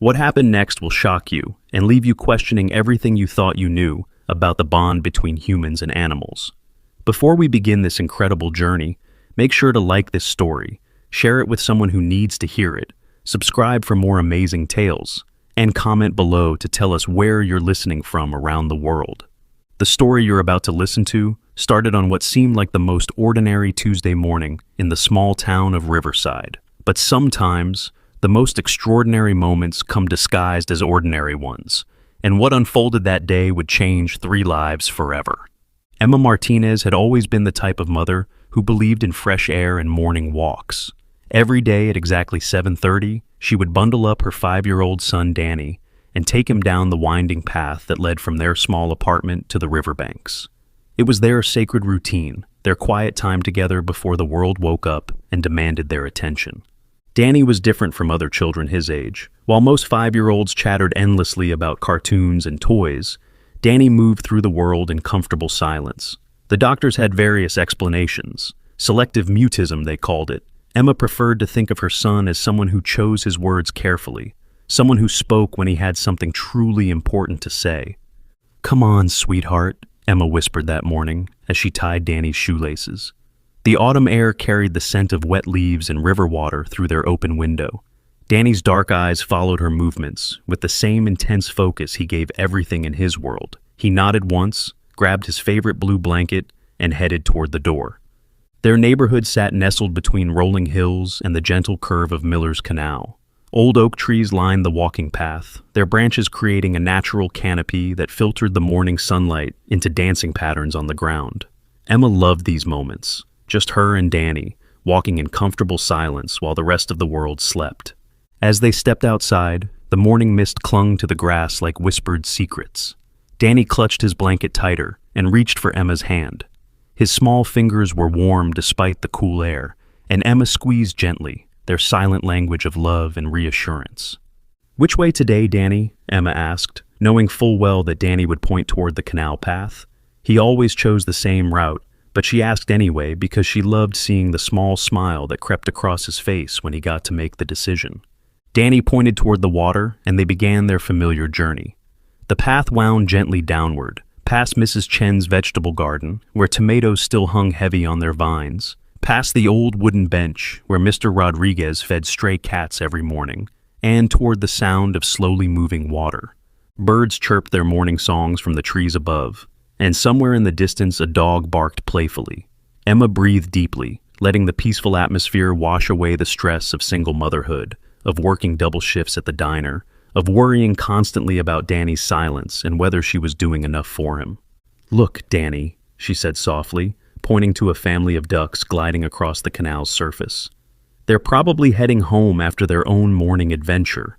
What happened next will shock you and leave you questioning everything you thought you knew about the bond between humans and animals. Before we begin this incredible journey, make sure to like this story, share it with someone who needs to hear it, subscribe for more amazing tales, and comment below to tell us where you're listening from around the world. The story you're about to listen to started on what seemed like the most ordinary Tuesday morning in the small town of Riverside. But sometimes, the most extraordinary moments come disguised as ordinary ones, and what unfolded that day would change 3 lives forever. Emma Martinez had always been the type of mother who believed in fresh air and morning walks. Every day at exactly 7:30, she would bundle up her 5-year-old son Danny and take him down the winding path that led from their small apartment to the riverbanks. It was their sacred routine, their quiet time together before the world woke up and demanded their attention. Danny was different from other children his age. While most 5-year-olds chattered endlessly about cartoons and toys, Danny moved through the world in comfortable silence. The doctors had various explanations. Selective mutism, they called it. Emma preferred to think of her son as someone who chose his words carefully, someone who spoke when he had something truly important to say. "Come on, sweetheart," Emma whispered that morning as she tied Danny's shoelaces. The autumn air carried the scent of wet leaves and river water through their open window. Danny's dark eyes followed her movements with the same intense focus he gave everything in his world. He nodded once, grabbed his favorite blue blanket, and headed toward the door. Their neighborhood sat nestled between rolling hills and the gentle curve of Miller's Canal. Old oak trees lined the walking path, their branches creating a natural canopy that filtered the morning sunlight into dancing patterns on the ground. Emma loved these moments, just her and Danny, walking in comfortable silence while the rest of the world slept. As they stepped outside, the morning mist clung to the grass like whispered secrets. Danny clutched his blanket tighter and reached for Emma's hand. His small fingers were warm despite the cool air, and Emma squeezed gently, their silent language of love and reassurance. "Which way today, Danny?" Emma asked, knowing full well that Danny would point toward the canal path. He always chose the same route, but she asked anyway because she loved seeing the small smile that crept across his face when he got to make the decision. Danny pointed toward the water, and they began their familiar journey. The path wound gently downward, past Mrs. Chen's vegetable garden, where tomatoes still hung heavy on their vines, past the old wooden bench where Mr. Rodriguez fed stray cats every morning, and toward the sound of slowly moving water. Birds chirped their morning songs from the trees above, and somewhere in the distance a dog barked playfully. Emma breathed deeply, letting the peaceful atmosphere wash away the stress of single motherhood, of working double shifts at the diner, of worrying constantly about Danny's silence and whether she was doing enough for him. "Look, Danny," she said softly, pointing to a family of ducks gliding across the canal's surface. "They're probably heading home after their own morning adventure."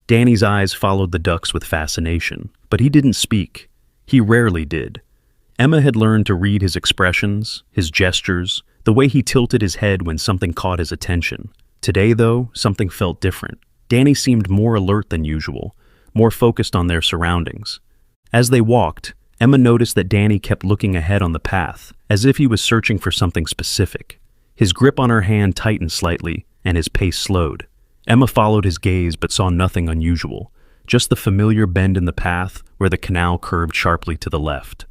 Danny's eyes followed the ducks with fascination, but he didn't speak. He rarely did. Emma had learned to read his expressions, his gestures, the way he tilted his head when something caught his attention. Today, though, something felt different. Danny seemed more alert than usual, more focused on their surroundings. As they walked, Emma noticed that Danny kept looking ahead on the path, as if he was searching for something specific. His grip on her hand tightened slightly, and his pace slowed. Emma followed his gaze but saw nothing unusual, just the familiar bend in the path where the canal curved sharply to the left.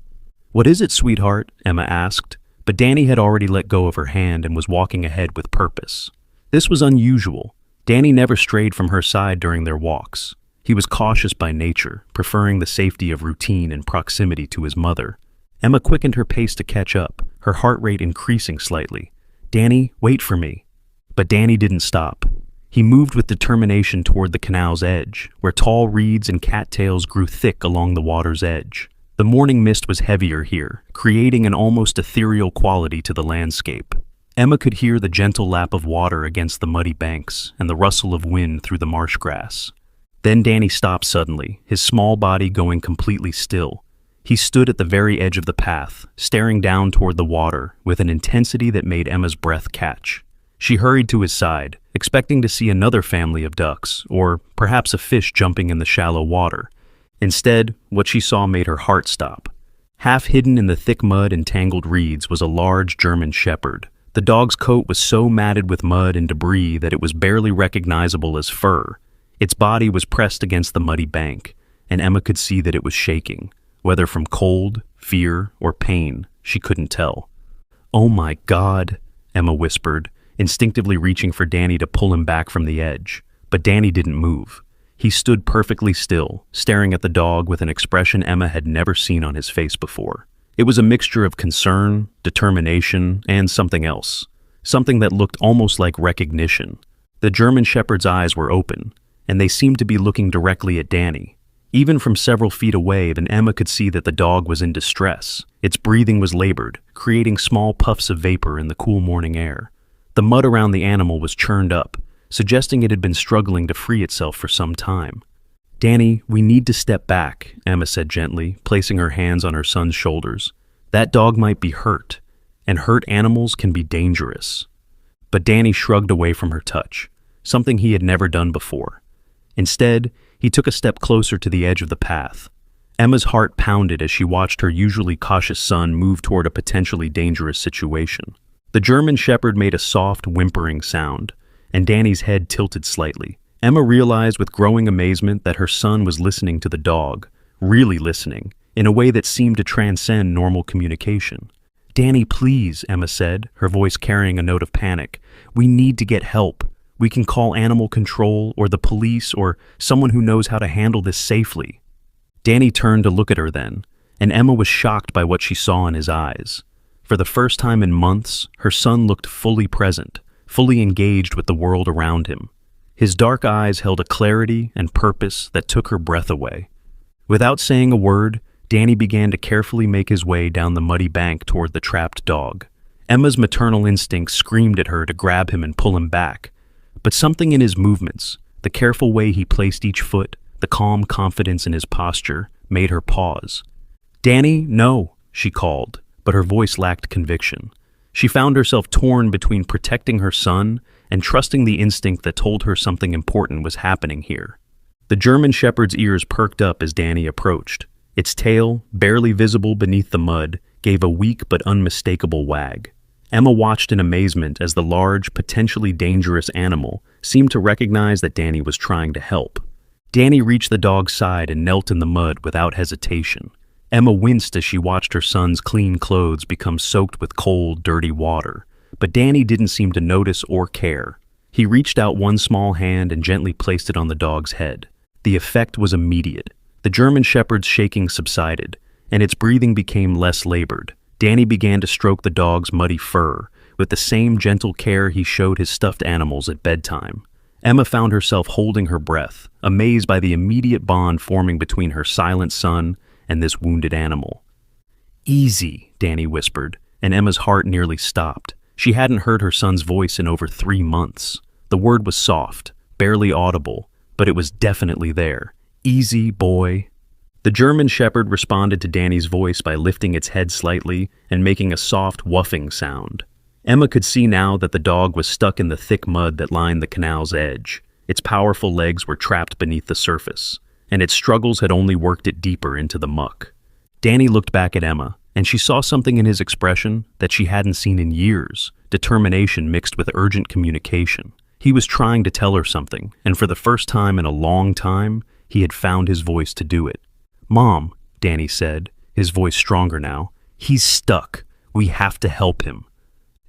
"What is it, sweetheart?" Emma asked, but Danny had already let go of her hand and was walking ahead with purpose. This was unusual. Danny never strayed from her side during their walks. He was cautious by nature, preferring the safety of routine and proximity to his mother. Emma quickened her pace to catch up, her heart rate increasing slightly. "Danny, wait for me." But Danny didn't stop. He moved with determination toward the canal's edge, where tall reeds and cattails grew thick along the water's edge. The morning mist was heavier here, creating an almost ethereal quality to the landscape. Emma could hear the gentle lap of water against the muddy banks and the rustle of wind through the marsh grass. Then Danny stopped suddenly, his small body going completely still. He stood at the very edge of the path, staring down toward the water with an intensity that made Emma's breath catch. She hurried to his side, expecting to see another family of ducks, or perhaps a fish jumping in the shallow water. Instead, what she saw made her heart stop. Half hidden in the thick mud and tangled reeds was a large German shepherd. The dog's coat was so matted with mud and debris that it was barely recognizable as fur. Its body was pressed against the muddy bank, and Emma could see that it was shaking, whether from cold, fear, or pain, she couldn't tell. "Oh my God," Emma whispered, instinctively reaching for Danny to pull him back from the edge. But Danny didn't move. He stood perfectly still, staring at the dog with an expression Emma had never seen on his face before. It was a mixture of concern, determination, and something else. Something that looked almost like recognition. The German Shepherd's eyes were open, and they seemed to be looking directly at Danny. Even from several feet away, Emma could see that the dog was in distress. Its breathing was labored, creating small puffs of vapor in the cool morning air. The mud around the animal was churned up, suggesting it had been struggling to free itself for some time. "Danny, we need to step back," Emma said gently, placing her hands on her son's shoulders. "That dog might be hurt, and hurt animals can be dangerous." But Danny shrugged away from her touch, something he had never done before. Instead, he took a step closer to the edge of the path. Emma's heart pounded as she watched her usually cautious son move toward a potentially dangerous situation. The German Shepherd made a soft, whimpering sound, and Danny's head tilted slightly. Emma realized with growing amazement that her son was listening to the dog, really listening, in a way that seemed to transcend normal communication. "Danny, please," Emma said, her voice carrying a note of panic. "We need to get help. We can call animal control or the police or someone who knows how to handle this safely." Danny turned to look at her then, and Emma was shocked by what she saw in his eyes. For the first time in months, her son looked fully present, fully engaged with the world around him. His dark eyes held a clarity and purpose that took her breath away. Without saying a word, Danny began to carefully make his way down the muddy bank toward the trapped dog. Emma's maternal instinct screamed at her to grab him and pull him back, but something in his movements, the careful way he placed each foot, the calm confidence in his posture, made her pause. "Danny, no," she called, but her voice lacked conviction. She found herself torn between protecting her son and trusting the instinct that told her something important was happening here. The German Shepherd's ears perked up as Danny approached. Its tail, barely visible beneath the mud, gave a weak but unmistakable wag. Emma watched in amazement as the large, potentially dangerous animal seemed to recognize that Danny was trying to help. Danny reached the dog's side and knelt in the mud without hesitation. Emma winced as she watched her son's clean clothes become soaked with cold, dirty water. But Danny didn't seem to notice or care. He reached out one small hand and gently placed it on the dog's head. The effect was immediate. The German Shepherd's shaking subsided, and its breathing became less labored. Danny began to stroke the dog's muddy fur, with the same gentle care he showed his stuffed animals at bedtime. Emma found herself holding her breath, amazed by the immediate bond forming between her silent son and this wounded animal. "Easy," Danny whispered, and Emma's heart nearly stopped. She hadn't heard her son's voice in over 3 months. The word was soft, barely audible, but it was definitely there. "Easy, boy." The German Shepherd responded to Danny's voice by lifting its head slightly and making a soft, woofing sound. Emma could see now that the dog was stuck in the thick mud that lined the canal's edge. Its powerful legs were trapped beneath the surface, and its struggles had only worked it deeper into the muck. Danny looked back at Emma, and she saw something in his expression that she hadn't seen in years, determination mixed with urgent communication. He was trying to tell her something, and for the first time in a long time, he had found his voice to do it. "Mom," Danny said, his voice stronger now, "he's stuck. We have to help him."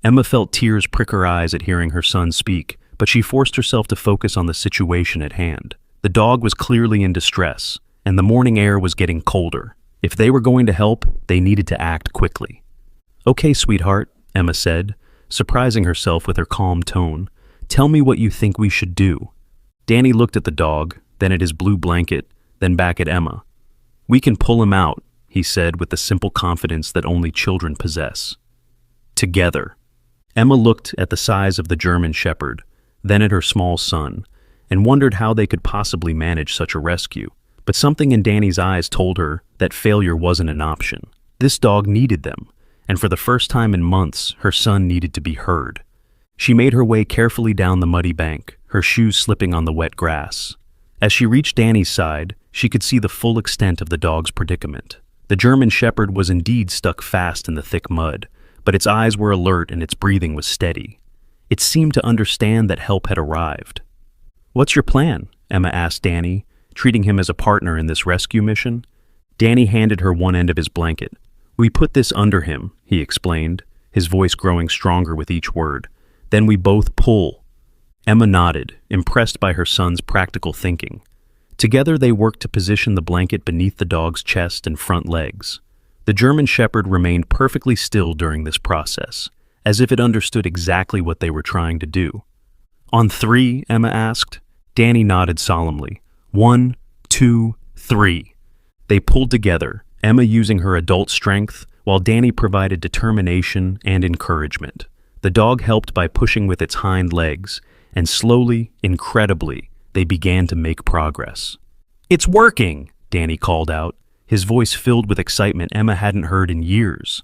Emma felt tears prick her eyes at hearing her son speak, but she forced herself to focus on the situation at hand. The dog was clearly in distress, and the morning air was getting colder. If they were going to help, they needed to act quickly. "Okay, sweetheart," Emma said, surprising herself with her calm tone. "Tell me what you think we should do." Danny looked at the dog, then at his blue blanket, then back at Emma. "We can pull him out," he said with the simple confidence that only children possess. "Together." Emma looked at the size of the German Shepherd, then at her small son, and wondered how they could possibly manage such a rescue. But something in Danny's eyes told her that failure wasn't an option. This dog needed them, and for the first time in months, her son needed to be heard. She made her way carefully down the muddy bank, her shoes slipping on the wet grass. As she reached Danny's side, she could see the full extent of the dog's predicament. The German Shepherd was indeed stuck fast in the thick mud, but its eyes were alert and its breathing was steady. It seemed to understand that help had arrived. "What's your plan?" Emma asked Danny, treating him as a partner in this rescue mission. Danny handed her one end of his blanket. "We put this under him," he explained, his voice growing stronger with each word. "Then we both pull." Emma nodded, impressed by her son's practical thinking. Together they worked to position the blanket beneath the dog's chest and front legs. The German Shepherd remained perfectly still during this process, as if it understood exactly what they were trying to do. "On three?" Emma asked. Danny nodded solemnly. "1, 2, 3. They pulled together, Emma using her adult strength, while Danny provided determination and encouragement. The dog helped by pushing with its hind legs, and slowly, incredibly, they began to make progress. "It's working!" Danny called out, his voice filled with excitement Emma hadn't heard in years.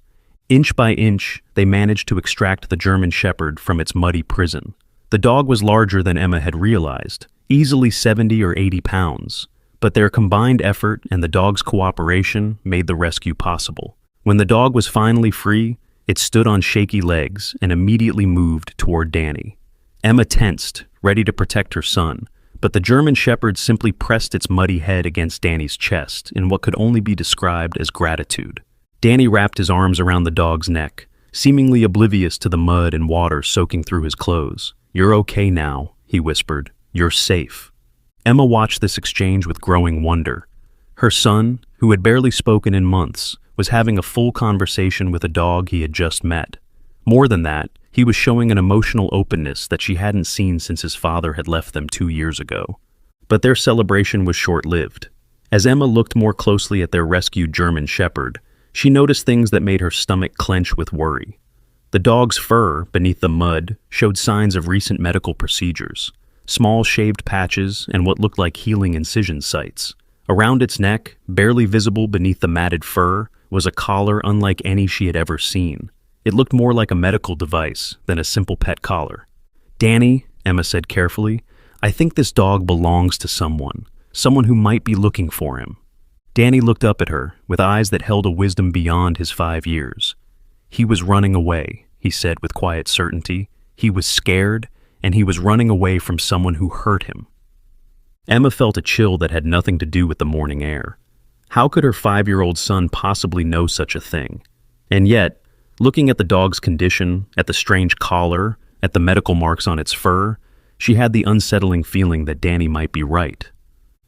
Inch by inch, they managed to extract the German Shepherd from its muddy prison. The dog was larger than Emma had realized, easily 70 or 80 pounds, but their combined effort and the dog's cooperation made the rescue possible. When the dog was finally free, it stood on shaky legs and immediately moved toward Danny. Emma tensed, ready to protect her son, but the German Shepherd simply pressed its muddy head against Danny's chest in what could only be described as gratitude. Danny wrapped his arms around the dog's neck, seemingly oblivious to the mud and water soaking through his clothes. "You're okay now," he whispered. "You're safe." Emma watched this exchange with growing wonder. Her son, who had barely spoken in months, was having a full conversation with a dog he had just met. More than that, he was showing an emotional openness that she hadn't seen since his father had left them 2 years ago. But their celebration was short-lived. As Emma looked more closely at their rescued German Shepherd, she noticed things that made her stomach clench with worry. The dog's fur, beneath the mud, showed signs of recent medical procedures. Small shaved patches and what looked like healing incision sites. Around its neck, barely visible beneath the matted fur, was a collar unlike any she had ever seen. It looked more like a medical device than a simple pet collar. "Danny," Emma said carefully, "I think this dog belongs to someone who might be looking for him." Danny looked up at her, with eyes that held a wisdom beyond his 5 years. "He was running away," he said with quiet certainty. "He was scared, and he was running away from someone who hurt him." Emma felt a chill that had nothing to do with the morning air. How could her 5-year-old son possibly know such a thing? And yet, looking at the dog's condition, at the strange collar, at the medical marks on its fur, she had the unsettling feeling that Danny might be right.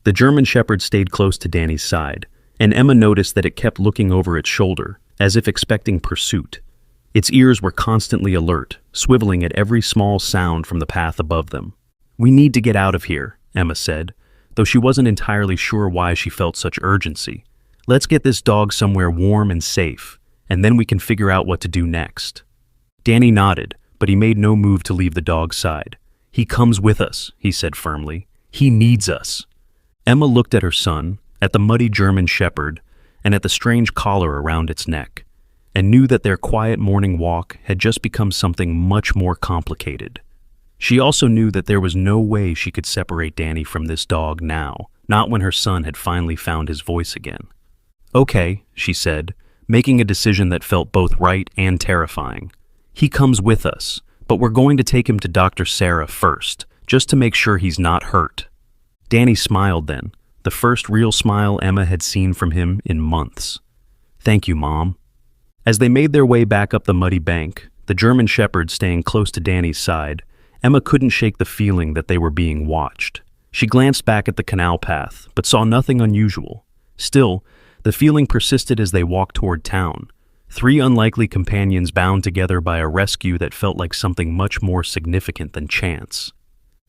The German Shepherd stayed close to Danny's side, and Emma noticed that it kept looking over its shoulder, as if expecting pursuit. Its ears were constantly alert, swiveling at every small sound from the path above them. "We need to get out of here," Emma said, though she wasn't entirely sure why she felt such urgency. "Let's get this dog somewhere warm and safe, and then we can figure out what to do next." Danny nodded, but he made no move to leave the dog's side. "He comes with us," he said firmly. "He needs us." Emma looked at her son, at the muddy German Shepherd, and at the strange collar around its neck, and knew that their quiet morning walk had just become something much more complicated. She also knew that there was no way she could separate Danny from this dog now, not when her son had finally found his voice again. "Okay," she said, making a decision that felt both right and terrifying. "He comes with us, but we're going to take him to Dr. Sarah first, just to make sure he's not hurt." Danny smiled then, the first real smile Emma had seen from him in months. "Thank you, Mom." As they made their way back up the muddy bank, the German Shepherd staying close to Danny's side, Emma couldn't shake the feeling that they were being watched. She glanced back at the canal path, but saw nothing unusual. Still, the feeling persisted as they walked toward town. 3 unlikely companions bound together by a rescue that felt like something much more significant than chance.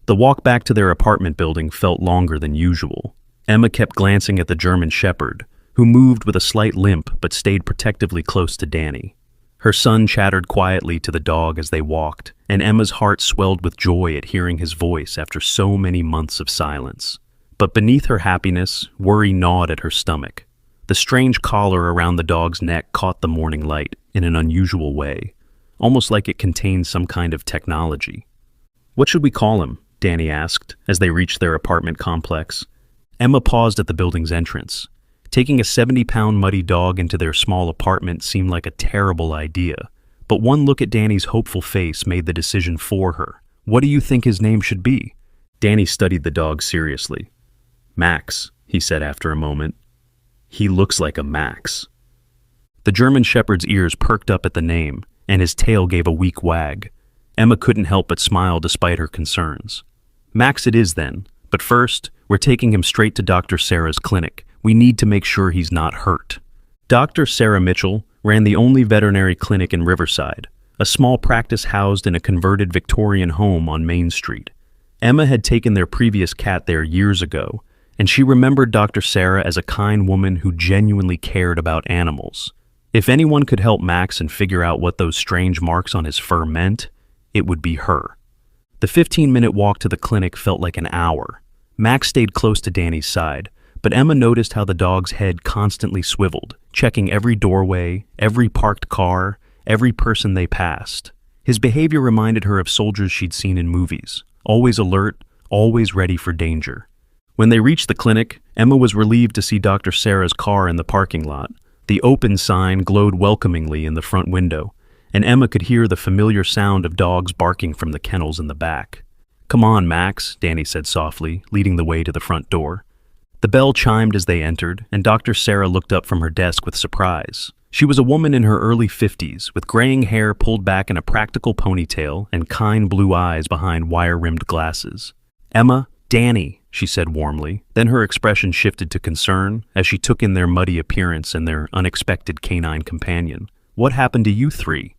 The walk back to their apartment building felt longer than usual. Emma kept glancing at the German Shepherd, who moved with a slight limp but stayed protectively close to Danny. Her son chattered quietly to the dog as they walked, and Emma's heart swelled with joy at hearing his voice after so many months of silence. But beneath her happiness, worry gnawed at her stomach. The strange collar around the dog's neck caught the morning light in an unusual way, almost like it contained some kind of technology. "What should we call him?" Danny asked as they reached their apartment complex. Emma paused at the building's entrance. Taking a 70-pound muddy dog into their small apartment seemed like a terrible idea, but one look at Danny's hopeful face made the decision for her. "What do you think his name should be?" Danny studied the dog seriously. Max, he said after a moment. He looks like a Max. The German Shepherd's ears perked up at the name, and his tail gave a weak wag. Emma couldn't help but smile despite her concerns. Max it is then, but first, we're taking him straight to Dr. Sarah's clinic. We need to make sure he's not hurt. Dr. Sarah Mitchell ran the only veterinary clinic in Riverside, a small practice housed in a converted Victorian home on Main Street. Emma had taken their previous cat there years ago, and she remembered Dr. Sarah as a kind woman who genuinely cared about animals. If anyone could help Max and figure out what those strange marks on his fur meant, it would be her. The 15-minute walk to the clinic felt like an hour. Max stayed close to Danny's side, but Emma noticed how the dog's head constantly swiveled, checking every doorway, every parked car, every person they passed. His behavior reminded her of soldiers she'd seen in movies, always alert, always ready for danger. When they reached the clinic, Emma was relieved to see Dr. Sarah's car in the parking lot. The open sign glowed welcomingly in the front window, and Emma could hear the familiar sound of dogs barking from the kennels in the back. "Come on, Max," Danny said softly, leading the way to the front door. The bell chimed as they entered, and Dr. Sarah looked up from her desk with surprise. She was a woman in her early 50s, with graying hair pulled back in a practical ponytail and kind blue eyes behind wire-rimmed glasses. "Emma, Danny," she said warmly. Then her expression shifted to concern as she took in their muddy appearance and their unexpected canine companion. "What happened to you three?"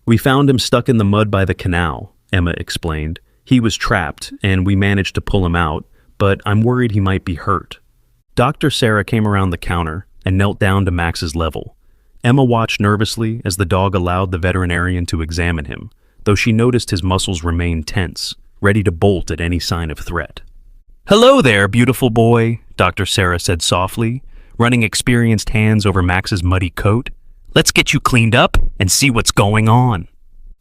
"We found him stuck in the mud by the canal," Emma explained. "He was trapped, and we managed to pull him out, but I'm worried he might be hurt." Dr. Sarah came around the counter and knelt down to Max's level. Emma watched nervously as the dog allowed the veterinarian to examine him, though she noticed his muscles remained tense, ready to bolt at any sign of threat. "Hello there, beautiful boy," Dr. Sarah said softly, running experienced hands over Max's muddy coat. "Let's get you cleaned up and see what's going on."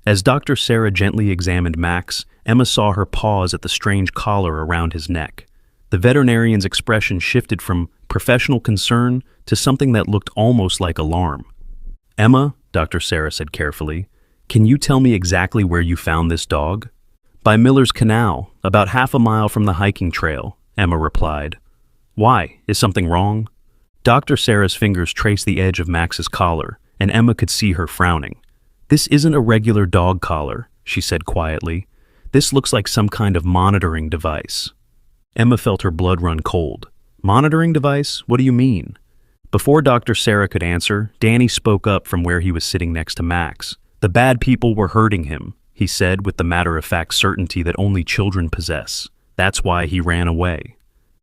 As Dr. Sarah gently examined Max, Emma saw her pause at the strange collar around his neck. The veterinarian's expression shifted from professional concern to something that looked almost like alarm. "Emma," Dr. Sarah said carefully, "can you tell me exactly where you found this dog?" "By Miller's Canal, about half a mile from the hiking trail," Emma replied. "Why? Is something wrong?" Dr. Sarah's fingers traced the edge of Max's collar, and Emma could see her frowning. "This isn't a regular dog collar," she said quietly. "This looks like some kind of monitoring device." Emma felt her blood run cold. "Monitoring device? What do you mean?" Before Dr. Sarah could answer, Danny spoke up from where he was sitting next to Max. "The bad people were hurting him," he said with the matter-of-fact certainty that only children possess. "That's why he ran away."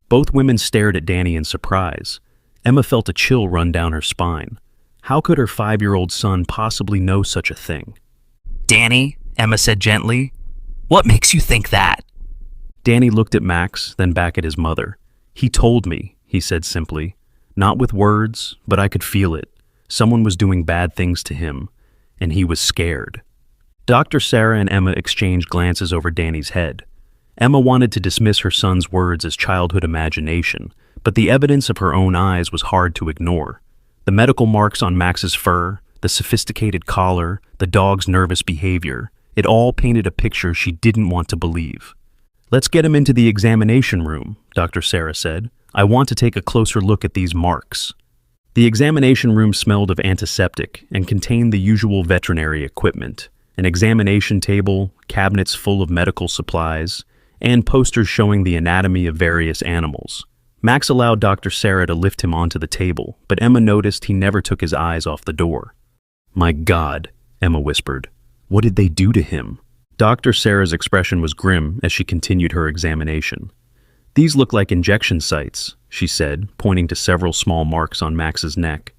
Both women stared at Danny in surprise. Emma felt a chill run down her spine. How could her 5-year-old son possibly know such a thing? "Danny," Emma said gently, "what makes you think that?" Danny looked at Max, then back at his mother. "He told me," he said simply. "Not with words, but I could feel it. Someone was doing bad things to him, and he was scared." Dr. Sarah and Emma exchanged glances over Danny's head. Emma wanted to dismiss her son's words as childhood imagination, but the evidence of her own eyes was hard to ignore. The medical marks on Max's fur, the sophisticated collar, the dog's nervous behavior, it all painted a picture she didn't want to believe. "Let's get him into the examination room," Dr. Sarah said. "I want to take a closer look at these marks." The examination room smelled of antiseptic and contained the usual veterinary equipment, an examination table, cabinets full of medical supplies, and posters showing the anatomy of various animals. Max allowed Dr. Sarah to lift him onto the table, but Emma noticed he never took his eyes off the door. "My God," Emma whispered. "What did they do to him?" Dr. Sarah's expression was grim as she continued her examination. "These look like injection sites," she said, pointing to several small marks on Max's neck.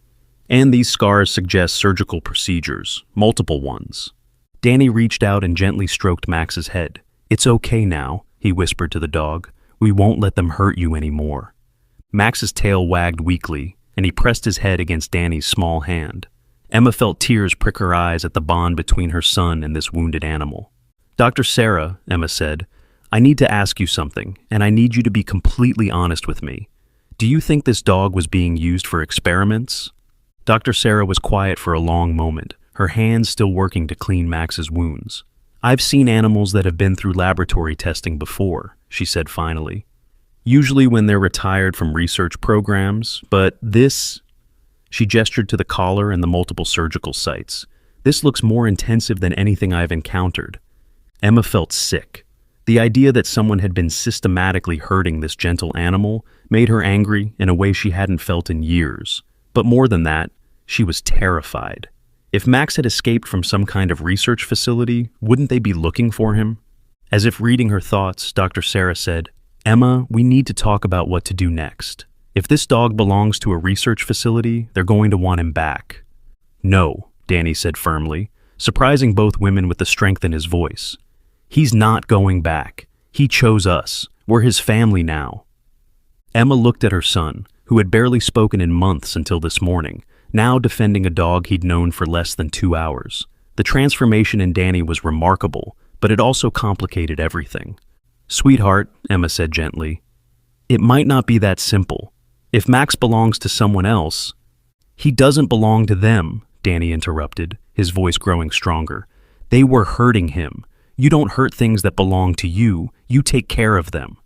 "And these scars suggest surgical procedures, multiple ones." Danny reached out and gently stroked Max's head. "It's okay now," he whispered to the dog. "We won't let them hurt you anymore." Max's tail wagged weakly, and he pressed his head against Danny's small hand. Emma felt tears prick her eyes at the bond between her son and this wounded animal. "Dr. Sarah," Emma said, "I need to ask you something, and I need you to be completely honest with me. Do you think this dog was being used for experiments?" Dr. Sarah was quiet for a long moment, her hands still working to clean Max's wounds. I've seen animals that have been through laboratory testing before, she said finally. Usually when they're retired from research programs, but this... She gestured to the collar and the multiple surgical sites. This looks more intensive than anything I've encountered. Emma felt sick. The idea that someone had been systematically hurting this gentle animal made her angry in a way she hadn't felt in years. But more than that, she was terrified. If Max had escaped from some kind of research facility, wouldn't they be looking for him? As if reading her thoughts, Dr. Sarah said, "Emma, we need to talk about what to do next. If this dog belongs to a research facility, they're going to want him back." "No," Danny said firmly, surprising both women with the strength in his voice. "He's not going back. He chose us. We're his family now." Emma looked at her son, who had barely spoken in months until this morning, now defending a dog he'd known for less than 2 hours. The transformation in Danny was remarkable, but it also complicated everything. "Sweetheart," Emma said gently, "it might not be that simple. If Max belongs to someone else..." "He doesn't belong to them," Danny interrupted, his voice growing stronger. "They were hurting him. You don't hurt things that belong to you. You take care of them."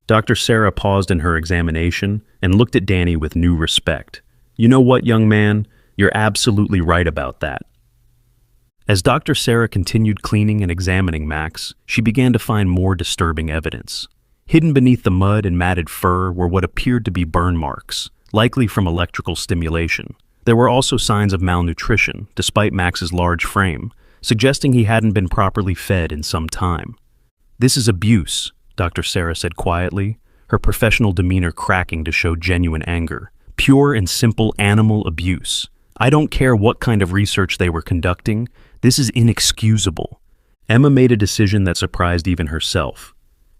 Dr. Sarah paused in her examination and looked at Danny with new respect. "You know what, young man? You're absolutely right about that." As Dr. Sarah continued cleaning and examining Max, she began to find more disturbing evidence. Hidden beneath the mud and matted fur were what appeared to be burn marks, likely from electrical stimulation. There were also signs of malnutrition, despite Max's large frame, suggesting he hadn't been properly fed in some time. "This is abuse," Dr. Sarah said quietly, her professional demeanor cracking to show genuine anger. "Pure and simple animal abuse. I don't care what kind of research they were conducting. This is inexcusable." Emma made a decision that surprised even herself.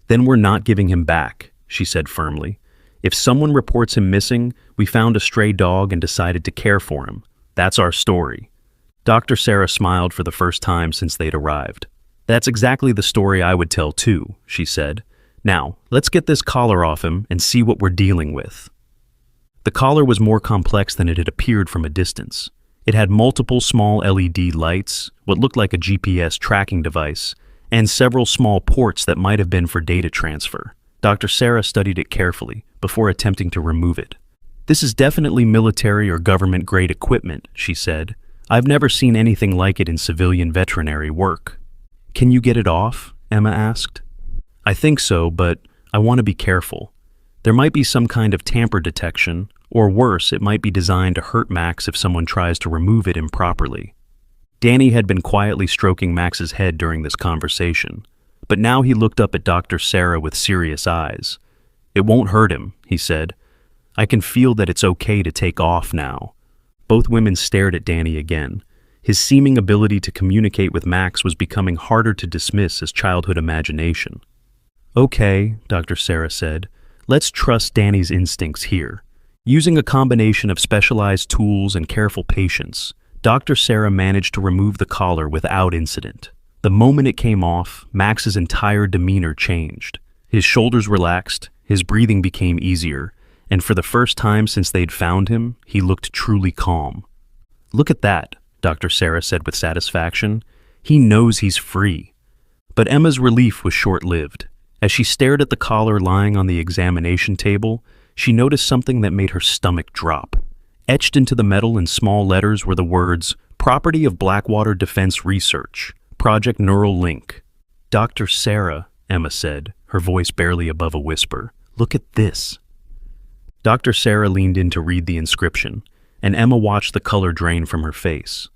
"Then we're not giving him back," she said firmly. "If someone reports him missing, we found a stray dog and decided to care for him. That's our story." Dr. Sarah smiled for the first time since they'd arrived. "That's exactly the story I would tell too," she said. "Now, let's get this collar off him and see what we're dealing with." The collar was more complex than it had appeared from a distance. It had multiple small LED lights, what looked like a GPS tracking device, and several small ports that might have been for data transfer. Dr. Sarah studied it carefully before attempting to remove it. "This is definitely military or government-grade equipment," she said. "I've never seen anything like it in civilian veterinary work." "Can you get it off?" Emma asked. "I think so, but I want to be careful. There might be some kind of tamper detection, or worse, it might be designed to hurt Max if someone tries to remove it improperly." Danny had been quietly stroking Max's head during this conversation, but now he looked up at Dr. Sarah with serious eyes. "It won't hurt him," he said. "I can feel that it's okay to take off now." Both women stared at Danny again. His seeming ability to communicate with Max was becoming harder to dismiss as childhood imagination. "Okay," Dr. Sarah said. "Let's trust Danny's instincts here." Using a combination of specialized tools and careful patience, Dr. Sarah managed to remove the collar without incident. The moment it came off, Max's entire demeanor changed. His shoulders relaxed, his breathing became easier, and for the first time since they'd found him, he looked truly calm. "Look at that," Dr. Sarah said with satisfaction. "He knows he's free." But Emma's relief was short-lived. As she stared at the collar lying on the examination table, she noticed something that made her stomach drop. Etched into the metal in small letters were the words, "Property of Blackwater Defense Research, Project Neural Link." "Dr. Sarah," Emma said, her voice barely above a whisper, "look at this." Dr. Sarah leaned in to read the inscription, and Emma watched the color drain from her face.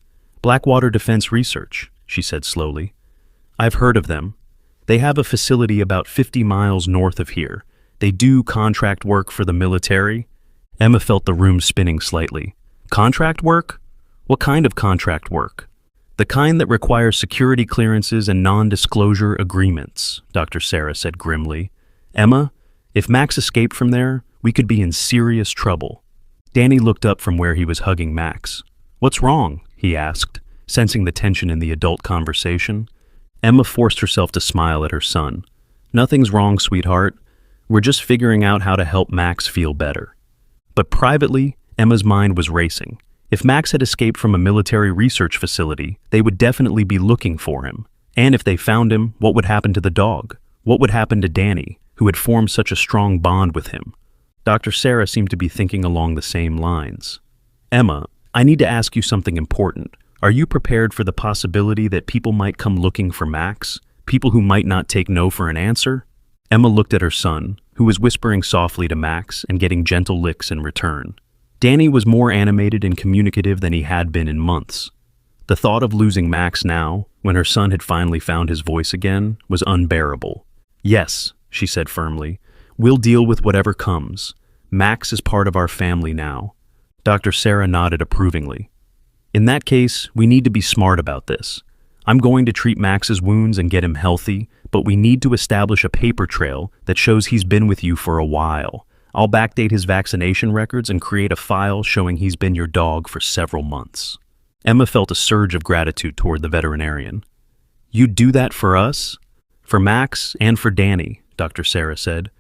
"Blackwater Defense Research," she said slowly. "I've heard of them. They have a facility about 50 miles north of here. They do contract work for the military." Emma felt the room spinning slightly. "Contract work? What kind of contract work?" "The kind that requires security clearances and non-disclosure agreements," Dr. Sarah said grimly. "Emma, if Max escaped from there, we could be in serious trouble." Danny looked up from where he was hugging Max. "What's wrong?" he asked, sensing the tension in the adult conversation. Emma forced herself to smile at her son. "Nothing's wrong, sweetheart. We're just figuring out how to help Max feel better." But privately, Emma's mind was racing. If Max had escaped from a military research facility, they would definitely be looking for him. And if they found him, what would happen to the dog? What would happen to Danny, who had formed such a strong bond with him? Dr. Sarah seemed to be thinking along the same lines. Emma, I need to ask you something important. Are you prepared for the possibility that people might come looking for Max? People who might not take no for an answer? Emma looked at her son, who was whispering softly to Max and getting gentle licks in return. Danny was more animated and communicative than he had been in months. The thought of losing Max now, when her son had finally found his voice again, was unbearable. Yes, she said firmly, we'll deal with whatever comes. Max is part of our family now. Dr. Sarah nodded approvingly. In that case, we need to be smart about this. I'm going to treat Max's wounds and get him healthy, but we need to establish a paper trail that shows he's been with you for a while. I'll backdate his vaccination records and create a file showing he's been your dog for several months. Emma felt a surge of gratitude toward the veterinarian. You'd do that for us? For Max and for Danny, Dr. Sarah said.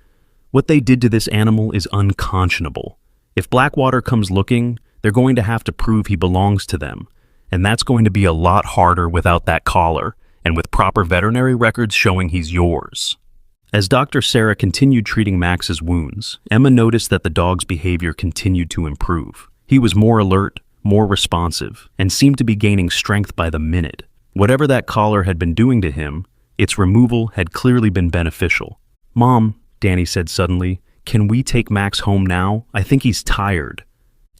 What they did to this animal is unconscionable. If Blackwater comes looking, they're going to have to prove he belongs to them, and that's going to be a lot harder without that collar, and with proper veterinary records showing he's yours. As Dr. Sarah continued treating Max's wounds, Emma noticed that the dog's behavior continued to improve. He was more alert, more responsive, and seemed to be gaining strength by the minute. Whatever that collar had been doing to him, its removal had clearly been beneficial. Mom, Danny said suddenly, can we take Max home now? I think he's tired.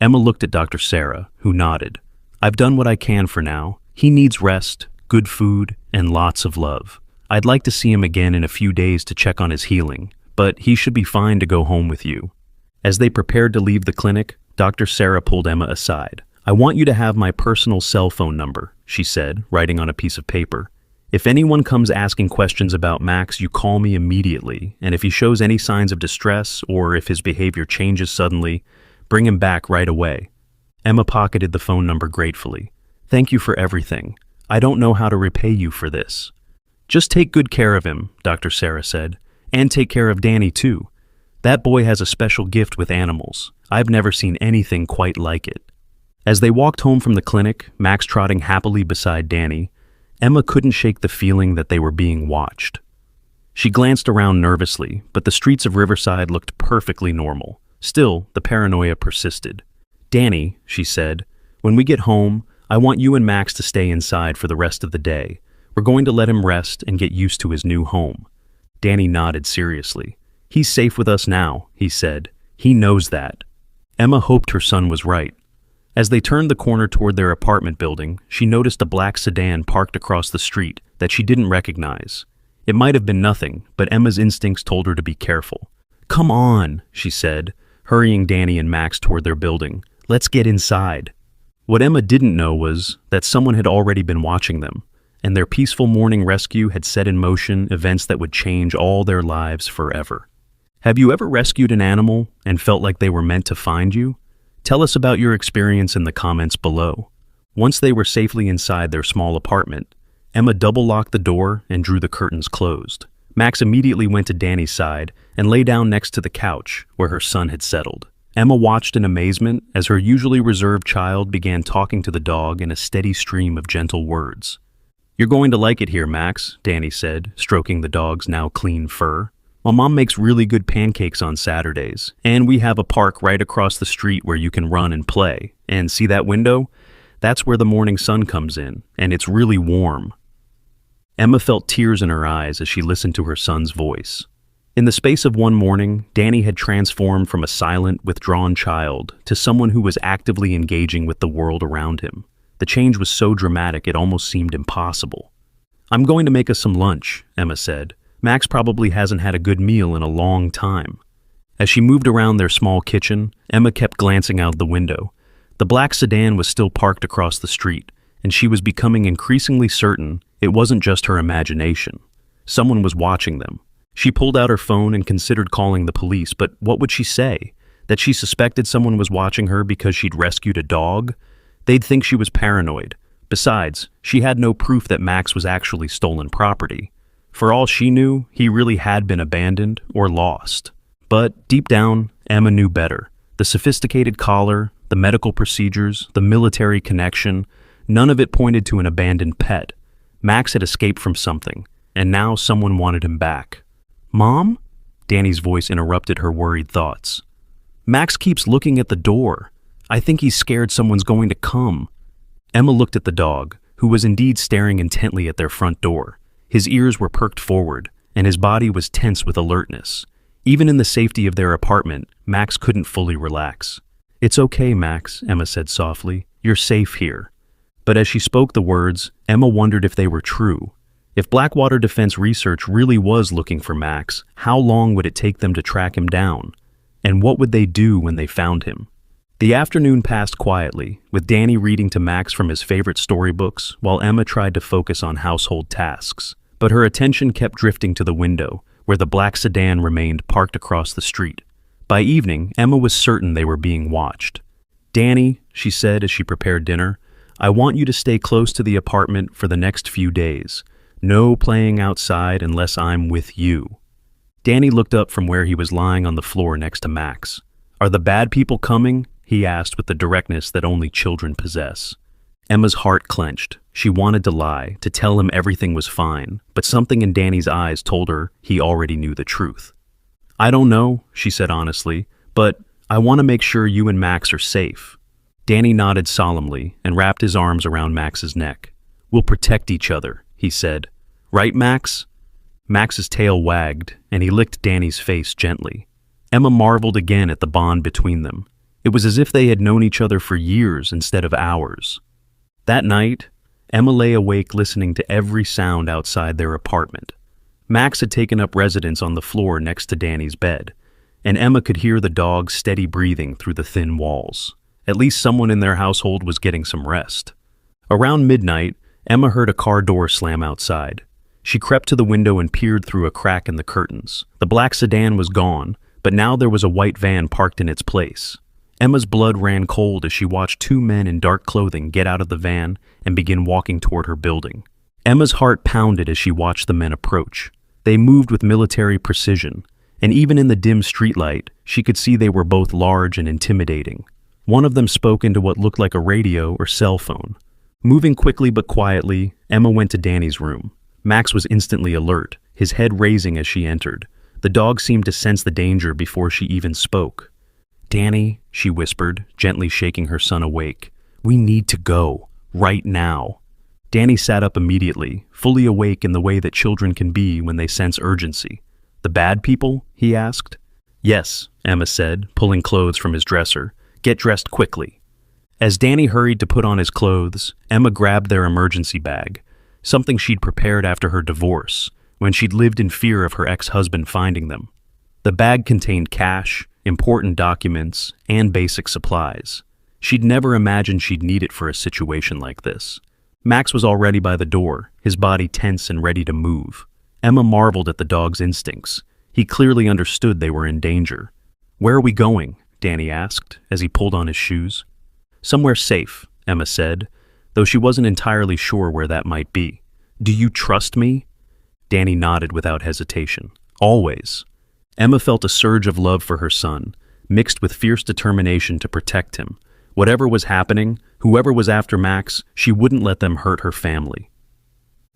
Emma looked at Dr. Sarah, who nodded. I've done what I can for now. He needs rest, good food, and lots of love. I'd like to see him again in a few days to check on his healing, but he should be fine to go home with you. As they prepared to leave the clinic, Dr. Sarah pulled Emma aside. I want you to have my personal cell phone number, she said, writing on a piece of paper. If anyone comes asking questions about Max, you call me immediately, and if he shows any signs of distress or if his behavior changes suddenly, bring him back right away. Emma pocketed the phone number gratefully. Thank you for everything. I don't know how to repay you for this. Just take good care of him, Dr. Sarah said, and take care of Danny too. That boy has a special gift with animals. I've never seen anything quite like it. As they walked home from the clinic, Max trotting happily beside Danny, Emma couldn't shake the feeling that they were being watched. She glanced around nervously, but the streets of Riverside looked perfectly normal. Still, the paranoia persisted. Danny, she said, when we get home, I want you and Max to stay inside for the rest of the day. We're going to let him rest and get used to his new home. Danny nodded seriously. He's safe with us now, he said. He knows that. Emma hoped her son was right. As they turned the corner toward their apartment building, she noticed a black sedan parked across the street that she didn't recognize. It might have been nothing, but Emma's instincts told her to be careful. Come on, she said, hurrying Danny and Max toward their building. Let's get inside. What Emma didn't know was that someone had already been watching them, and their peaceful morning rescue had set in motion events that would change all their lives forever. Have you ever rescued an animal and felt like they were meant to find you? Tell us about your experience in the comments below. Once they were safely inside their small apartment, Emma double-locked the door and drew the curtains closed. Max immediately went to Danny's side and lay down next to the couch where her son had settled. Emma watched in amazement as her usually reserved child began talking to the dog in a steady stream of gentle words. You're going to like it here, Max, Danny said, stroking the dog's now clean fur. My mom makes really good pancakes on Saturdays, and we have a park right across the street where you can run and play. And see that window? That's where the morning sun comes in, and it's really warm. Emma felt tears in her eyes as she listened to her son's voice. In the space of one morning, Danny had transformed from a silent, withdrawn child to someone who was actively engaging with the world around him. The change was so dramatic it almost seemed impossible. I'm going to make us some lunch, Emma said. Max probably hasn't had a good meal in a long time. As she moved around their small kitchen, Emma kept glancing out the window. The black sedan was still parked across the street, and she was becoming increasingly certain it wasn't just her imagination. Someone was watching them. She pulled out her phone and considered calling the police, but what would she say? That she suspected someone was watching her because she'd rescued a dog? They'd think she was paranoid. Besides, she had no proof that Max was actually stolen property. For all she knew, he really had been abandoned or lost. But deep down, Emma knew better. The sophisticated collar, the medical procedures, the military connection, none of it pointed to an abandoned pet. Max had escaped from something, and now someone wanted him back. "Mom?" Danny's voice interrupted her worried thoughts. "Max keeps looking at the door. I think he's scared someone's going to come." Emma looked at the dog, who was indeed staring intently at their front door. His ears were perked forward, and his body was tense with alertness. Even in the safety of their apartment, Max couldn't fully relax. "It's okay, Max," Emma said softly. "You're safe here." But as she spoke the words, Emma wondered if they were true. If Blackwater Defense Research really was looking for Max, how long would it take them to track him down? And what would they do when they found him? The afternoon passed quietly, with Danny reading to Max from his favorite storybooks, while Emma tried to focus on household tasks. But her attention kept drifting to the window, where the black sedan remained parked across the street. By evening, Emma was certain they were being watched. "Danny," she said as she prepared dinner, "I want you to stay close to the apartment for the next few days. No playing outside unless I'm with you." Danny looked up from where he was lying on the floor next to Max. "Are the bad people coming?" he asked with the directness that only children possess. Emma's heart clenched. She wanted to lie, to tell him everything was fine, but something in Danny's eyes told her he already knew the truth. "I don't know," she said honestly, "but I want to make sure you and Max are safe." Danny nodded solemnly and wrapped his arms around Max's neck. "We'll protect each other," he said. "Right, Max?" Max's tail wagged, and he licked Danny's face gently. Emma marveled again at the bond between them. It was as if they had known each other for years instead of hours. That night, Emma lay awake listening to every sound outside their apartment. Max had taken up residence on the floor next to Danny's bed, and Emma could hear the dog's steady breathing through the thin walls. At least someone in their household was getting some rest. Around midnight, Emma heard a car door slam outside. She crept to the window and peered through a crack in the curtains. The black sedan was gone, but now there was a white van parked in its place. Emma's blood ran cold as she watched two men in dark clothing get out of the van and begin walking toward her building. Emma's heart pounded as she watched the men approach. They moved with military precision, and even in the dim streetlight, she could see they were both large and intimidating. One of them spoke into what looked like a radio or cell phone. Moving quickly but quietly, Emma went to Danny's room. Max was instantly alert, his head raising as she entered. The dog seemed to sense the danger before she even spoke. "Danny," she whispered, gently shaking her son awake. "We need to go, right now." Danny sat up immediately, fully awake in the way that children can be when they sense urgency. "The bad people?" he asked. "Yes," Emma said, pulling clothes from his dresser. "Get dressed quickly." As Danny hurried to put on his clothes, Emma grabbed their emergency bag, something she'd prepared after her divorce, when she'd lived in fear of her ex-husband finding them. The bag contained cash, important documents, and basic supplies. She'd never imagined she'd need it for a situation like this. Max was already by the door, his body tense and ready to move. Emma marveled at the dog's instincts. He clearly understood they were in danger. "Where are we going?" Danny asked, as he pulled on his shoes. "Somewhere safe," Emma said, though she wasn't entirely sure where that might be. "Do you trust me?" Danny nodded without hesitation. "Always." Emma felt a surge of love for her son, mixed with fierce determination to protect him. Whatever was happening, whoever was after Max, she wouldn't let them hurt her family.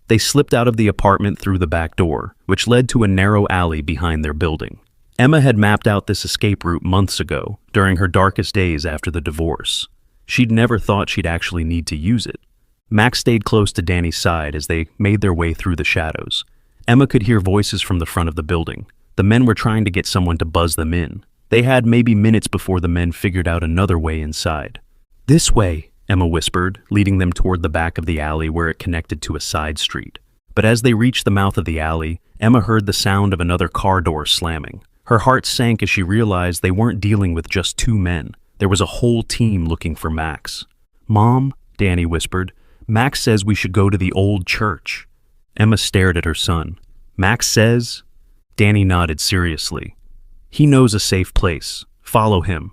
They slipped out of the apartment through the back door, which led to a narrow alley behind their building. Emma had mapped out this escape route months ago, during her darkest days after the divorce. She'd never thought she'd actually need to use it. Max stayed close to Danny's side as they made their way through the shadows. Emma could hear voices from the front of the building. The men were trying to get someone to buzz them in. They had maybe minutes before the men figured out another way inside. "This way," Emma whispered, leading them toward the back of the alley where it connected to a side street. But as they reached the mouth of the alley, Emma heard the sound of another car door slamming. Her heart sank as she realized they weren't dealing with just two men. There was a whole team looking for Max. "Mom," Danny whispered, "Max says we should go to the old church." Emma stared at her son. "Max says?" Danny nodded seriously. "He knows a safe place. Follow him."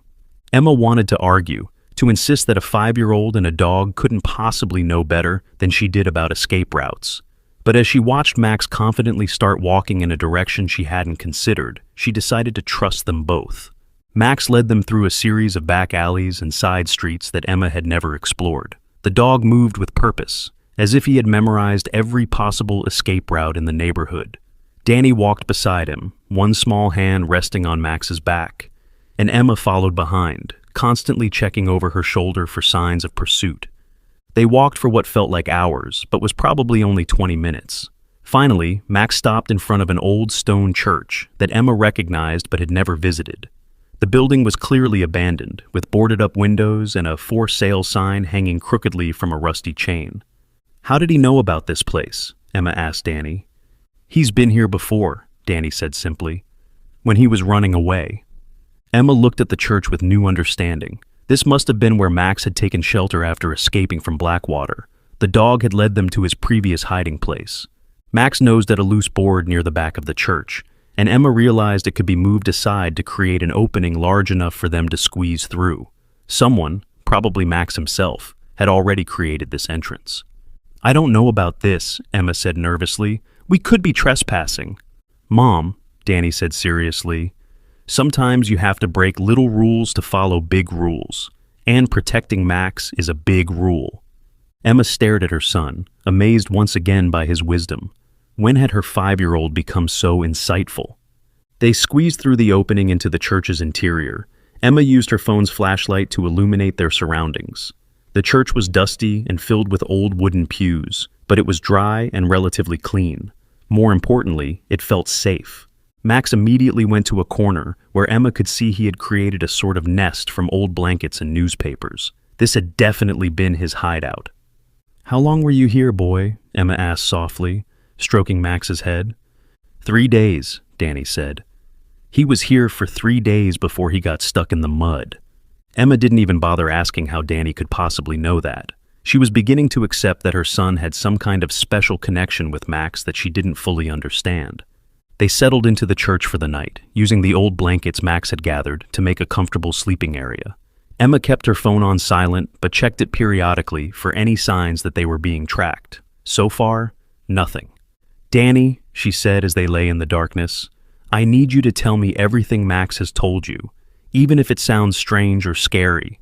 Emma wanted to argue, to insist that a 5-year-old and a dog couldn't possibly know better than she did about escape routes. But as she watched Max confidently start walking in a direction she hadn't considered, she decided to trust them both. Max led them through a series of back alleys and side streets that Emma had never explored. The dog moved with purpose, as if he had memorized every possible escape route in the neighborhood. Danny walked beside him, one small hand resting on Max's back, and Emma followed behind, constantly checking over her shoulder for signs of pursuit. They walked for what felt like hours, but was probably only 20 minutes. Finally, Max stopped in front of an old stone church that Emma recognized but had never visited. The building was clearly abandoned, with boarded-up windows and a for sale sign hanging crookedly from a rusty chain. "How did he know about this place?" Emma asked Danny. "He's been here before," Danny said simply, "when he was running away." Emma looked at the church with new understanding. This must have been where Max had taken shelter after escaping from Blackwater. The dog had led them to his previous hiding place. Max nosed at a loose board near the back of the church, and Emma realized it could be moved aside to create an opening large enough for them to squeeze through. Someone, probably Max himself, had already created this entrance. "I don't know about this," Emma said nervously. "We could be trespassing." "Mom," Danny said seriously, "sometimes you have to break little rules to follow big rules, and protecting Max is a big rule." Emma stared at her son, amazed once again by his wisdom. When had her 5-year-old become so insightful? They squeezed through the opening into the church's interior. Emma used her phone's flashlight to illuminate their surroundings. The church was dusty and filled with old wooden pews, but it was dry and relatively clean. More importantly, it felt safe. Max immediately went to a corner where Emma could see he had created a sort of nest from old blankets and newspapers. This had definitely been his hideout. "How long were you here, boy?" Emma asked softly, stroking Max's head. 3 days, Danny said. He was here for 3 days before he got stuck in the mud. Emma didn't even bother asking how Danny could possibly know that. She was beginning to accept that her son had some kind of special connection with Max that she didn't fully understand. They settled into the church for the night, using the old blankets Max had gathered to make a comfortable sleeping area. Emma kept her phone on silent, but checked it periodically for any signs that they were being tracked. So far, nothing. "Danny," she said as they lay in the darkness, "I need you to tell me everything Max has told you, even if it sounds strange or scary."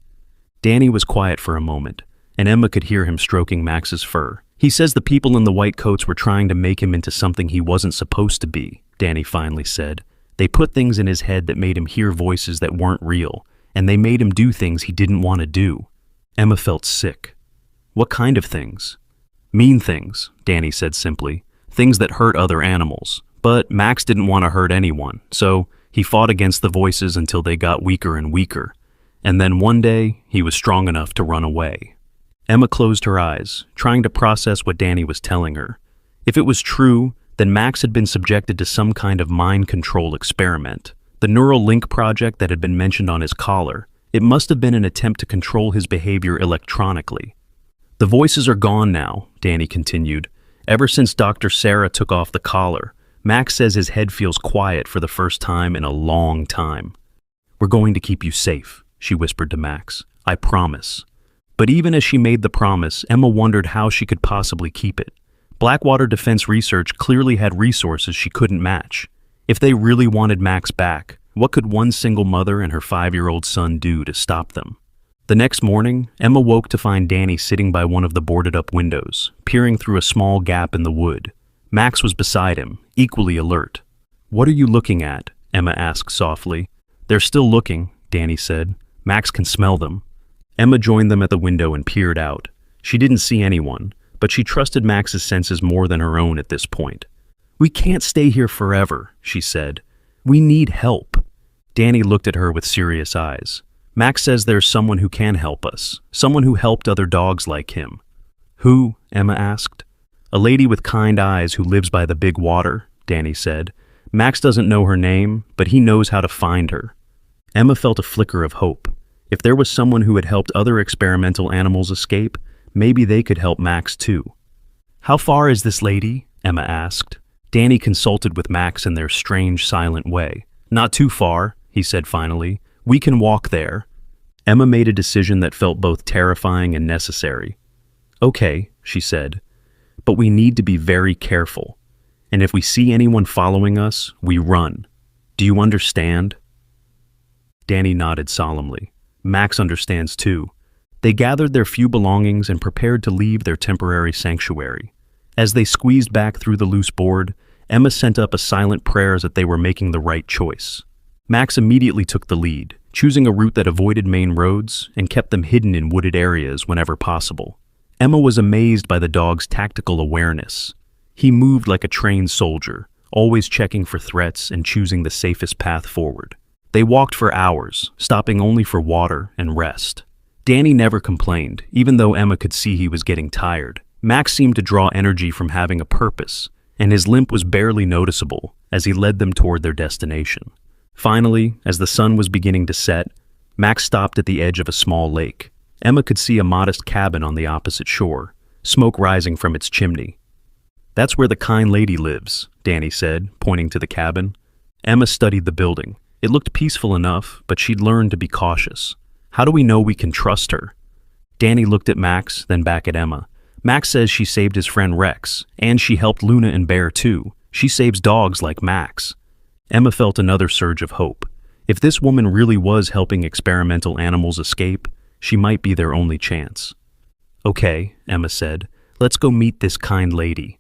Danny was quiet for a moment, and Emma could hear him stroking Max's fur. "He says the people in the white coats were trying to make him into something he wasn't supposed to be," Danny finally said. "They put things in his head that made him hear voices that weren't real, and they made him do things he didn't want to do." Emma felt sick. "What kind of things?" "Mean things," Danny said simply. "Things that hurt other animals. But Max didn't want to hurt anyone, so he fought against the voices until they got weaker and weaker. And then one day, he was strong enough to run away." Emma closed her eyes, trying to process what Danny was telling her. If it was true, then Max had been subjected to some kind of mind control experiment. The neural link project that had been mentioned on his collar, it must have been an attempt to control his behavior electronically. "The voices are gone now," Danny continued. "Ever since Dr. Sarah took off the collar, Max says his head feels quiet for the first time in a long time." "We're going to keep you safe," she whispered to Max. "I promise." But even as she made the promise, Emma wondered how she could possibly keep it. Blackwater Defense Research clearly had resources she couldn't match. If they really wanted Max back, what could one single mother and her 5-year-old son do to stop them? The next morning, Emma woke to find Danny sitting by one of the boarded-up windows, peering through a small gap in the wood. Max was beside him, equally alert. "What are you looking at?" Emma asked softly. "They're still looking," Danny said. "Max can smell them." Emma joined them at the window and peered out. She didn't see anyone, but she trusted Max's senses more than her own at this point. "We can't stay here forever," she said. "We need help." Danny looked at her with serious eyes. "Max says there's someone who can help us, someone who helped other dogs like him." "Who?" Emma asked. "A lady with kind eyes who lives by the big water," Danny said. "Max doesn't know her name, but he knows how to find her." Emma felt a flicker of hope. If there was someone who had helped other experimental animals escape, maybe they could help Max too. "How far is this lady?" Emma asked. Danny consulted with Max in their strange, silent way. "Not too far," he said finally. "We can walk there." Emma made a decision that felt both terrifying and necessary. "Okay," she said, "but we need to be very careful. And if we see anyone following us, we run. Do you understand?" Danny nodded solemnly. "Max understands too. They gathered their few belongings and prepared to leave their temporary sanctuary. As they squeezed back through the loose board, Emma sent up a silent prayer that they were making the right choice. Max immediately took the lead, choosing a route that avoided main roads and kept them hidden in wooded areas whenever possible. Emma was amazed by the dog's tactical awareness. He moved like a trained soldier, always checking for threats and choosing the safest path forward. They walked for hours, stopping only for water and rest. Danny never complained, even though Emma could see he was getting tired. Max seemed to draw energy from having a purpose, and his limp was barely noticeable as he led them toward their destination. Finally, as the sun was beginning to set, Max stopped at the edge of a small lake. Emma could see a modest cabin on the opposite shore, smoke rising from its chimney. "That's where the kind lady lives," Danny said, pointing to the cabin. Emma studied the building. It looked peaceful enough, but she'd learned to be cautious. "How do we know we can trust her?" Danny looked at Max, then back at Emma. "Max says she saved his friend Rex, and she helped Luna and Bear too. She saves dogs like Max." Emma felt another surge of hope. If this woman really was helping experimental animals escape, she might be their only chance. "Okay," Emma said, "let's go meet this kind lady."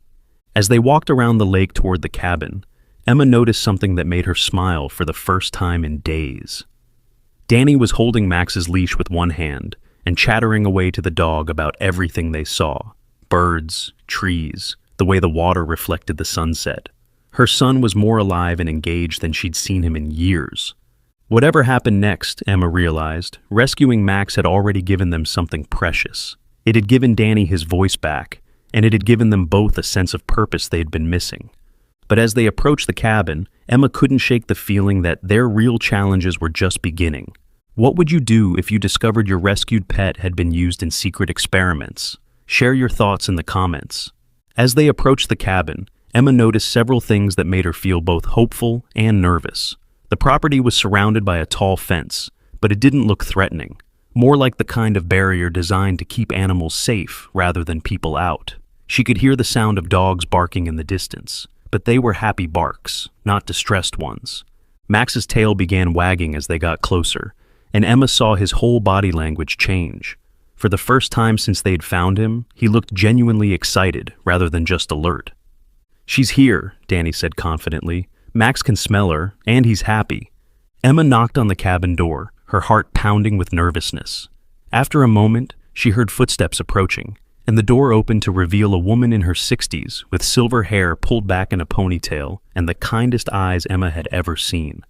As they walked around the lake toward the cabin, Emma noticed something that made her smile for the first time in days. Danny was holding Max's leash with one hand and chattering away to the dog about everything they saw: birds, trees, the way the water reflected the sunset. Her son was more alive and engaged than she'd seen him in years. Whatever happened next, Emma realized, rescuing Max had already given them something precious. It had given Danny his voice back, and it had given them both a sense of purpose they'd been missing. But as they approached the cabin, Emma couldn't shake the feeling that their real challenges were just beginning. What would you do if you discovered your rescued pet had been used in secret experiments? Share your thoughts in the comments. As they approached the cabin, Emma noticed several things that made her feel both hopeful and nervous. The property was surrounded by a tall fence, but it didn't look threatening, more like the kind of barrier designed to keep animals safe rather than people out. She could hear the sound of dogs barking in the distance, but they were happy barks, not distressed ones. Max's tail began wagging as they got closer, and Emma saw his whole body language change. For the first time since they'd found him, he looked genuinely excited rather than just alert. "She's here," Danny said confidently. "Max can smell her, and he's happy." Emma knocked on the cabin door, her heart pounding with nervousness. After a moment, she heard footsteps approaching, and the door opened to reveal a woman in her 60s with silver hair pulled back in a ponytail and the kindest eyes Emma had ever seen.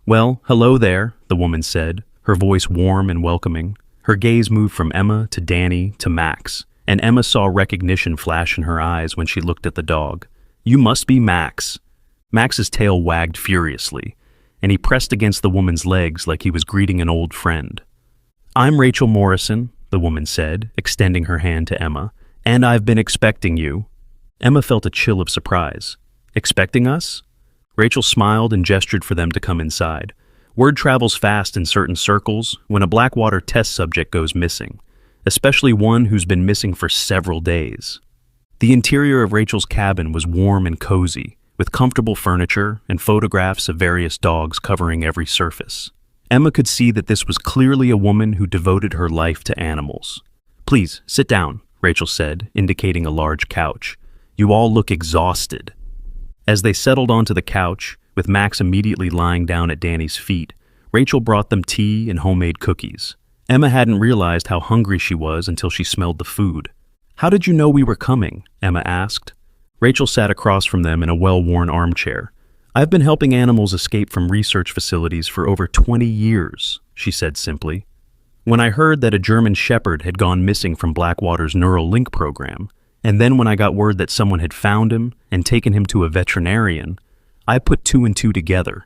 "Well, hello there," the woman said, her voice warm and welcoming. Her gaze moved from Emma to Danny to Max, and Emma saw recognition flash in her eyes when she looked at the dog. "You must be Max." Max's tail wagged furiously, and he pressed against the woman's legs like he was greeting an old friend. "I'm Rachel Morrison," the woman said, extending her hand to Emma, "and I've been expecting you." Emma felt a chill of surprise. "Expecting us?" Rachel smiled and gestured for them to come inside. Word travels fast in certain circles when a Blackwater test subject goes missing, especially one who's been missing for several days. The interior of Rachel's cabin was warm and cozy, with comfortable furniture and photographs of various dogs covering every surface. Emma could see that this was clearly a woman who devoted her life to animals. "Please, sit down," Rachel said, indicating a large couch. "You all look exhausted." As they settled onto the couch, with Max immediately lying down at Danny's feet, Rachel brought them tea and homemade cookies. Emma hadn't realized how hungry she was until she smelled the food. "How did you know we were coming?" Emma asked. Rachel sat across from them in a well-worn armchair. "I've been helping animals escape from research facilities for over 20 years, she said simply. "When I heard that a German shepherd had gone missing from Blackwater's neural link program, and then when I got word that someone had found him and taken him to a veterinarian, I put two and two together."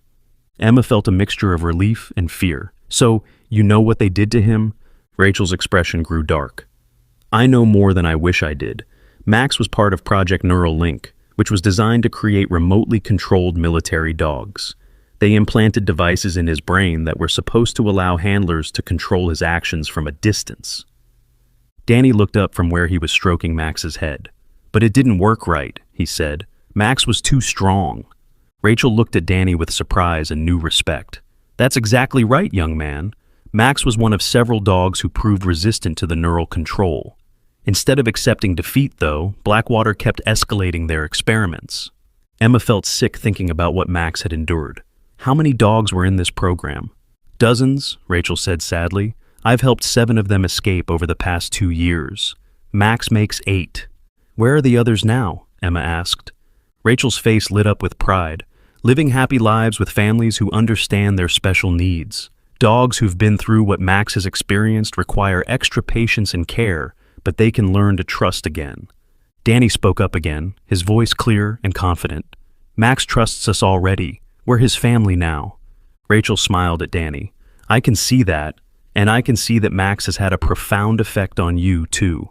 Emma felt a mixture of relief and fear. "So, you know what they did to him?" Rachel's expression grew dark. "I know more than I wish I did. Max was part of Project Neural Link, which was designed to create remotely controlled military dogs. They implanted devices in his brain that were supposed to allow handlers to control his actions from a distance." Danny looked up from where he was stroking Max's head. "But it didn't work right," he said. "Max was too strong." Rachel looked at Danny with surprise and new respect. "That's exactly right, young man. Max was one of several dogs who proved resistant to the neural control. Instead of accepting defeat, though, Blackwater kept escalating their experiments. Emma felt sick thinking about what Max had endured. How many dogs were in this program? Dozens, Rachel said sadly. I've helped 7 of them escape over the past 2 years. Max makes 8. Where are the others now? Emma asked. Rachel's face lit up with pride, living happy lives with families who understand their special needs. Dogs who've been through what Max has experienced require extra patience and care, but they can learn to trust again. Danny spoke up again, his voice clear and confident. Max trusts us already. We're his family now. Rachel smiled at Danny. I can see that, and I can see that Max has had a profound effect on you, too.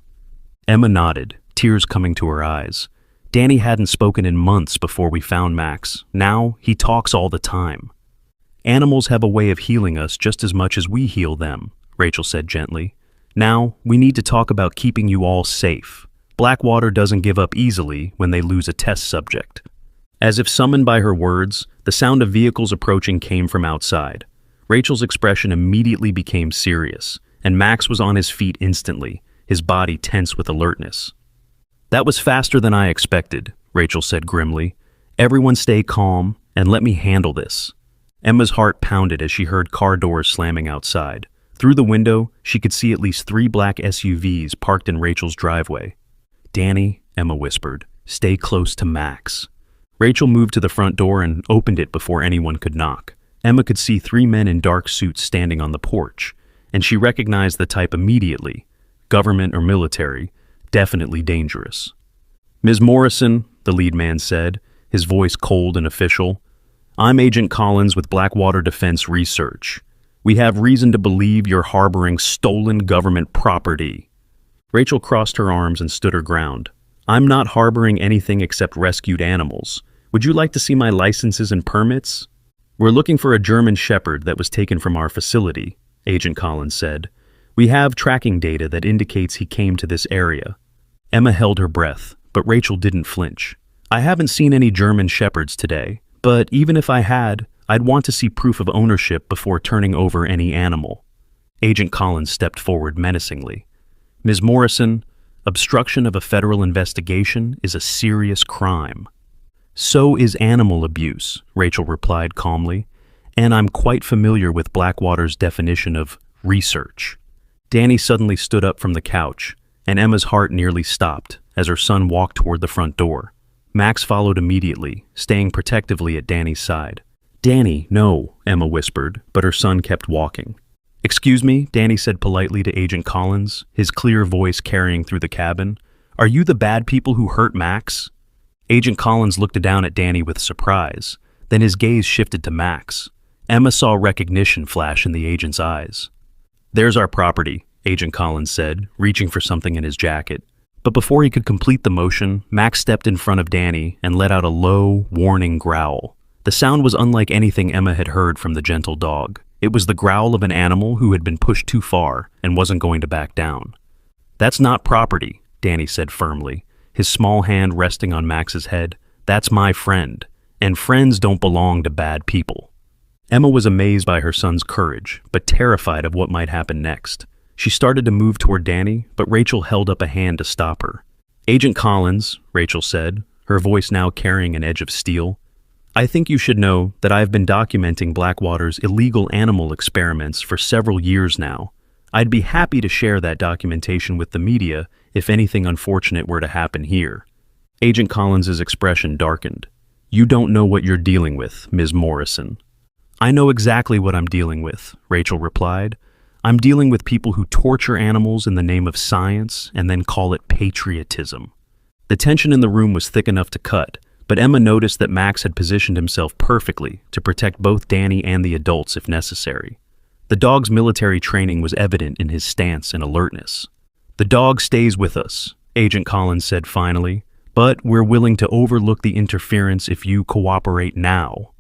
Emma nodded, tears coming to her eyes. Danny hadn't spoken in months before we found Max. Now, he talks all the time. Animals have a way of healing us just as much as we heal them, Rachel said gently. Now, we need to talk about keeping you all safe. Blackwater doesn't give up easily when they lose a test subject. As if summoned by her words, the sound of vehicles approaching came from outside. Rachel's expression immediately became serious, and Max was on his feet instantly, his body tense with alertness. That was faster than I expected, Rachel said grimly. Everyone stay calm and let me handle this. Emma's heart pounded as she heard car doors slamming outside. Through the window, she could see at least 3 black SUVs parked in Rachel's driveway. Danny, Emma whispered, stay close to Max. Rachel moved to the front door and opened it before anyone could knock. Emma could see 3 men in dark suits standing on the porch, and she recognized the type immediately. Government or military, definitely dangerous. Ms. Morrison, the lead man said, his voice cold and official. I'm Agent Collins with Blackwater Defense Research. We have reason to believe you're harboring stolen government property. Rachel crossed her arms and stood her ground. I'm not harboring anything except rescued animals. Would you like to see my licenses and permits? We're looking for a German Shepherd that was taken from our facility, Agent Collins said. We have tracking data that indicates he came to this area. Emma held her breath, but Rachel didn't flinch. I haven't seen any German Shepherds today, but even if I had, I'd want to see proof of ownership before turning over any animal. Agent Collins stepped forward menacingly. Ms. Morrison, obstruction of a federal investigation is a serious crime. So is animal abuse, Rachel replied calmly, and I'm quite familiar with Blackwater's definition of research. Danny suddenly stood up from the couch, and Emma's heart nearly stopped as her son walked toward the front door. Max followed immediately, staying protectively at Danny's side. Danny, no, Emma whispered, but her son kept walking. Excuse me, Danny said politely to Agent Collins, his clear voice carrying through the cabin. Are you the bad people who hurt Max? Agent Collins looked down at Danny with surprise. Then his gaze shifted to Max. Emma saw recognition flash in the agent's eyes. There's our property, Agent Collins said, reaching for something in his jacket. But before he could complete the motion, Max stepped in front of Danny and let out a low, warning growl. The sound was unlike anything Emma had heard from the gentle dog. It was the growl of an animal who had been pushed too far and wasn't going to back down. That's not property, Danny said firmly, his small hand resting on Max's head. That's my friend, and friends don't belong to bad people. Emma was amazed by her son's courage, but terrified of what might happen next. She started to move toward Danny, but Rachel held up a hand to stop her. Agent Collins, Rachel said, her voice now carrying an edge of steel, I think you should know that I've been documenting Blackwater's illegal animal experiments for several years now. I'd be happy to share that documentation with the media if anything unfortunate were to happen here. Agent Collins's expression darkened. You don't know what you're dealing with, Ms. Morrison. I know exactly what I'm dealing with, Rachel replied. I'm dealing with people who torture animals in the name of science and then call it patriotism. The tension in the room was thick enough to cut, but Emma noticed that Max had positioned himself perfectly to protect both Danny and the adults if necessary. The dog's military training was evident in his stance and alertness. The dog stays with us, Agent Collins said finally, but we're willing to overlook the interference if you cooperate now.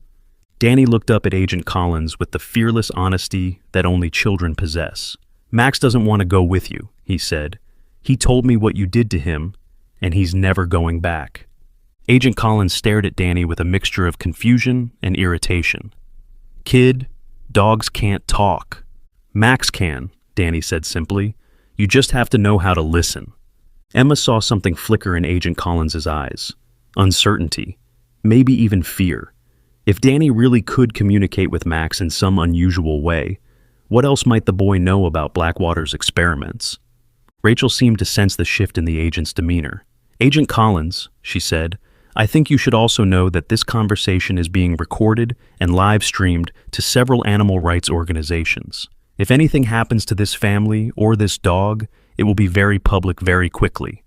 Danny looked up at Agent Collins with the fearless honesty that only children possess. Max doesn't want to go with you, he said. He told me what you did to him, and he's never going back. Agent Collins stared at Danny with a mixture of confusion and irritation. Kid, dogs can't talk. Max can, Danny said simply. You just have to know how to listen. Emma saw something flicker in Agent Collins's eyes. Uncertainty. Maybe even fear. If Danny really could communicate with Max in some unusual way, what else might the boy know about Blackwater's experiments? Rachel seemed to sense the shift in the agent's demeanor. Agent Collins, she said, I think you should also know that this conversation is being recorded and live-streamed to several animal rights organizations. If anything happens to this family or this dog, it will be very public very quickly.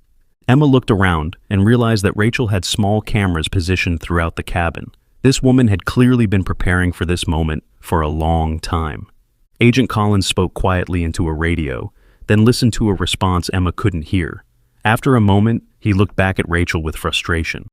Emma looked around and realized that Rachel had small cameras positioned throughout the cabin. This woman had clearly been preparing for this moment for a long time. Agent Collins spoke quietly into a radio, then listened to a response Emma couldn't hear. After a moment, he looked back at Rachel with frustration.